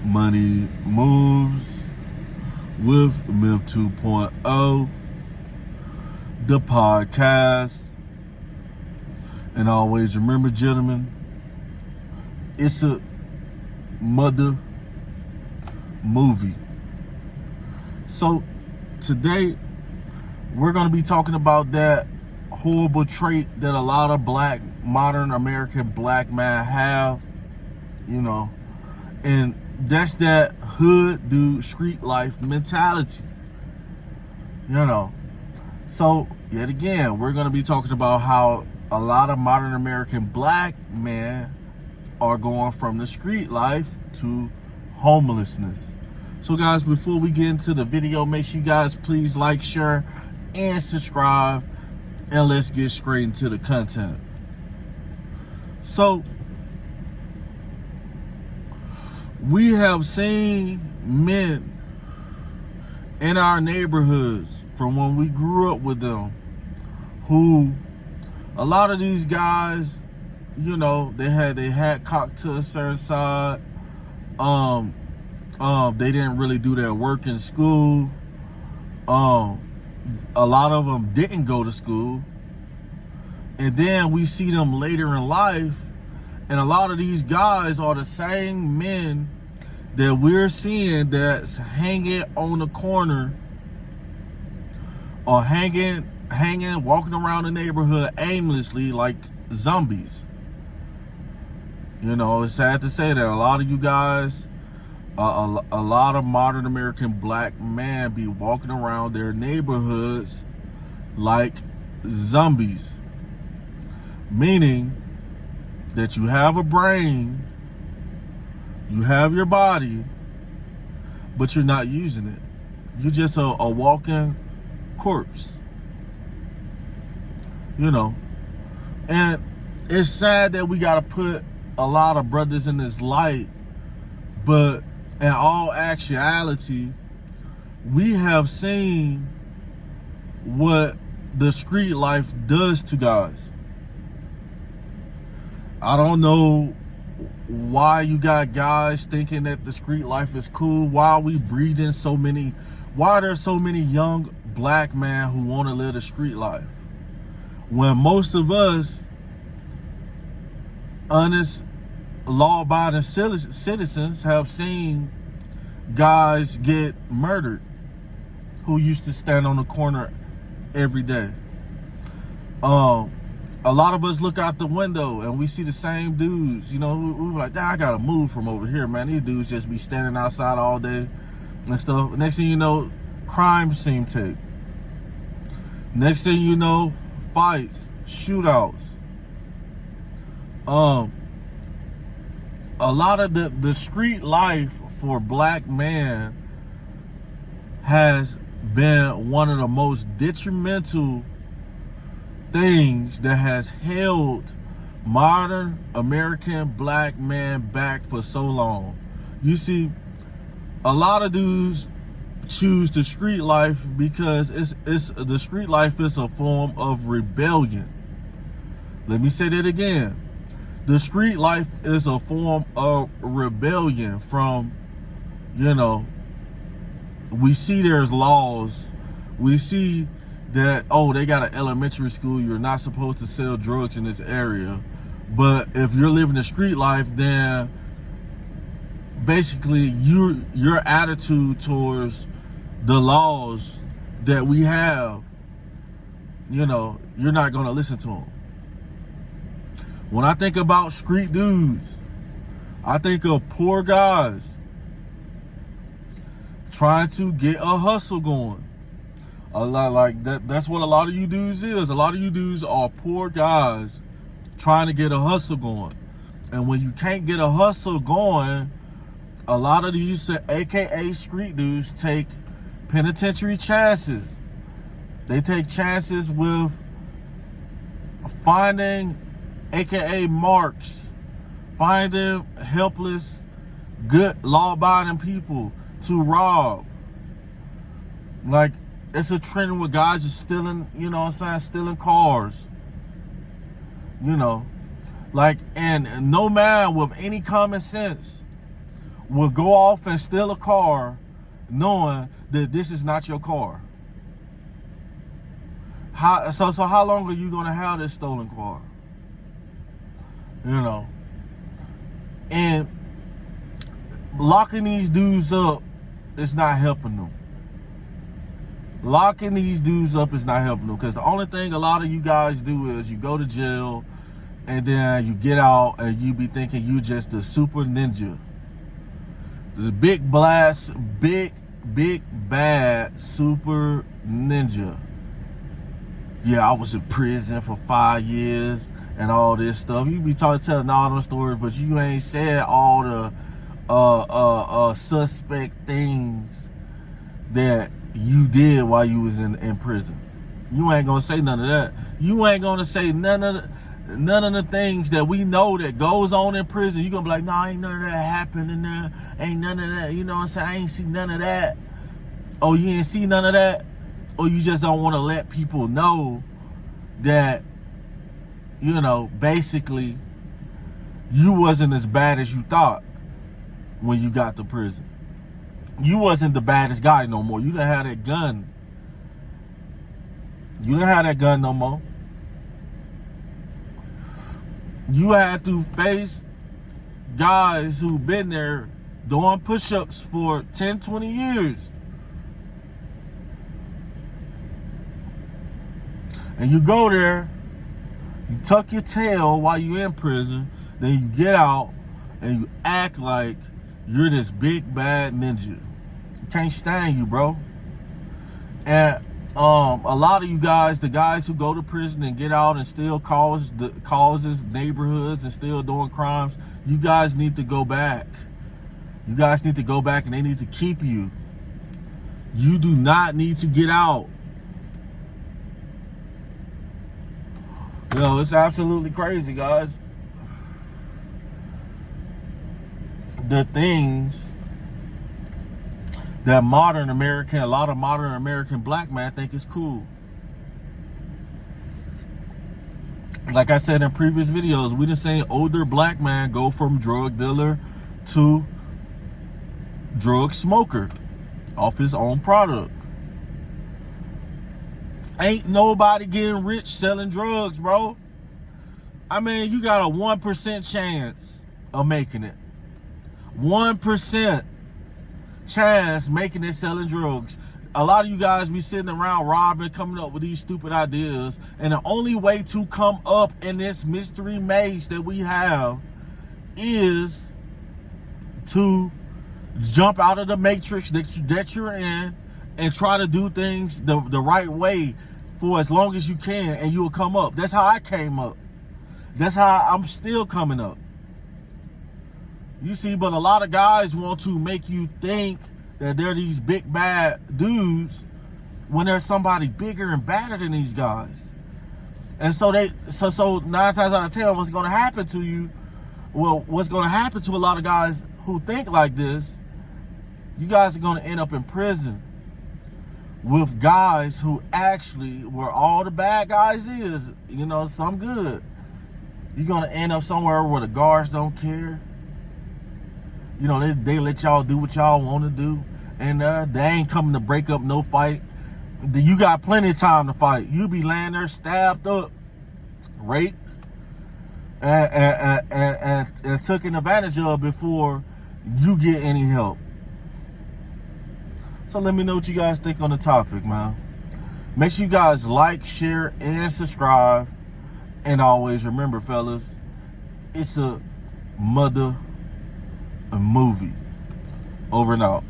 Money Moves with Myth 2.0, the podcast. And always remember, gentlemen, it's a mother movie. So today we're going to be talking about that horrible trait that a lot of modern American black men have, and that's that hood dude street life mentality. So yet again, we're going to be talking about how a lot of modern American black men are going from the street life to homelessness. So guys, before we get into the video, make sure you guys please like, share, and subscribe, and let's get straight into the content. So we have seen men in our neighborhoods from when we grew up with them, who a lot of these guys, they had their hat cocked to a certain side. They didn't really do their work in school. A lot of them didn't go to school. And then we see them later in life, and a lot of these guys are the same men that we're seeing that's hanging on the corner or hanging, walking around the neighborhood aimlessly like zombies. It's sad to say that a lot of you guys, a lot of modern American black men be walking around their neighborhoods like zombies. Meaning that you have a brain, you have your body, but you're not using it. You're just a walking corpse. And it's sad that we gotta put a lot of brothers in this light, but in all actuality, we have seen what the street life does to guys. I don't know why you got guys thinking that the street life is cool. Why are we breeding why are there so many young black men who want to live the street life? When most of us, honest, law-abiding citizens, have seen guys get murdered who used to stand on the corner every day. A lot of us look out the window and we see the same dudes, we're like, I gotta move from over here, man. These dudes just be standing outside all day and stuff. Next thing you know, crime scene tape. Next thing you know, fights, shootouts. A lot of the street life for black men has been one of the most detrimental things that has held modern American black men back for so long. You see, a lot of dudes choose the street life because the street life is a form of rebellion. Let me say that again. The street life is a form of rebellion from, we see there's laws. We see that, they got an elementary school, you're not supposed to sell drugs in this area. But if you're living the street life, then basically your attitude towards the laws that we have, you're not going to listen to them. When I think about street dudes, I think of poor guys trying to get a hustle going. A lot like that. That's what a lot of you dudes is. A lot of you dudes are poor guys trying to get a hustle going. And when you can't get a hustle going, a lot of these AKA street dudes take penitentiary chances. They take chances with finding AKA marks, finding helpless, good, law-abiding people to rob. Like, it's a trend where guys are stealing, stealing cars. Like, and no man with any common sense will go off and steal a car knowing that this is not your car? So how long are you gonna have this stolen car? You know, and locking these dudes up is not helping them. Locking these dudes up is not helping them, because the only thing a lot of you guys do is you go to jail and then you get out and you be thinking you just the super ninja. The big blast, big bad super ninja. Yeah, I was in prison for 5 years and all this stuff. You be telling all those stories, but you ain't said all the suspect things that you did while you was in prison. You ain't gonna say none of that. You ain't gonna say none of the things that we know that goes on in prison. You gonna be like, no, ain't none of that happened in there. Ain't none of that. You know what I'm saying? I ain't see none of that. Oh, you ain't see none of that? Or you just don't want to let people know that, you know, basically you wasn't as bad as you thought when you got to prison. You wasn't the baddest guy no more. You didn't have that gun. You didn't have that gun no more. You had to face guys who been there doing push-ups for 10, 20 years. And you go there, you tuck your tail while you're in prison, then you get out and you act like you're this big bad ninja. Can't stand you, bro. And a lot of you guys, the guys who go to prison and get out and still causes neighborhoods and still doing crimes, you guys need to go back. You guys need to go back, and they need to keep you. You do not need to get out. You know, it's absolutely crazy, guys. The things that a lot of modern American black men think is cool. Like I said in previous videos, we done seen older black man go from drug dealer to drug smoker off his own product. Ain't nobody getting rich selling drugs, bro. I mean, you got a 1% chance of making it. 1% chance making it selling drugs. A lot of you guys be sitting around robbing, coming up with these stupid ideas, and the only way to come up in this mystery maze that we have is to jump out of the matrix that you're in and try to do things the right way for as long as you can, and you will come up. That's how I came up. That's how I'm still coming up. You see, but a lot of guys want to make you think that they're these big bad dudes when there's somebody bigger and badder than these guys. And so 9 times out of 10, what's going to happen to you? Well, what's going to happen to a lot of guys who think like this? You guys are going to end up in prison with guys who actually, where all the bad guys is, you know, some good. You're going to end up somewhere where the guards don't care. You know, they let y'all do what y'all want to do. And they ain't coming to break up no fight. You got plenty of time to fight. You be laying there stabbed up, raped, and taken advantage of before you get any help. So let me know what you guys think on the topic, man. Make sure you guys like, share, and subscribe. And always remember, fellas, it's a movie. Over and out.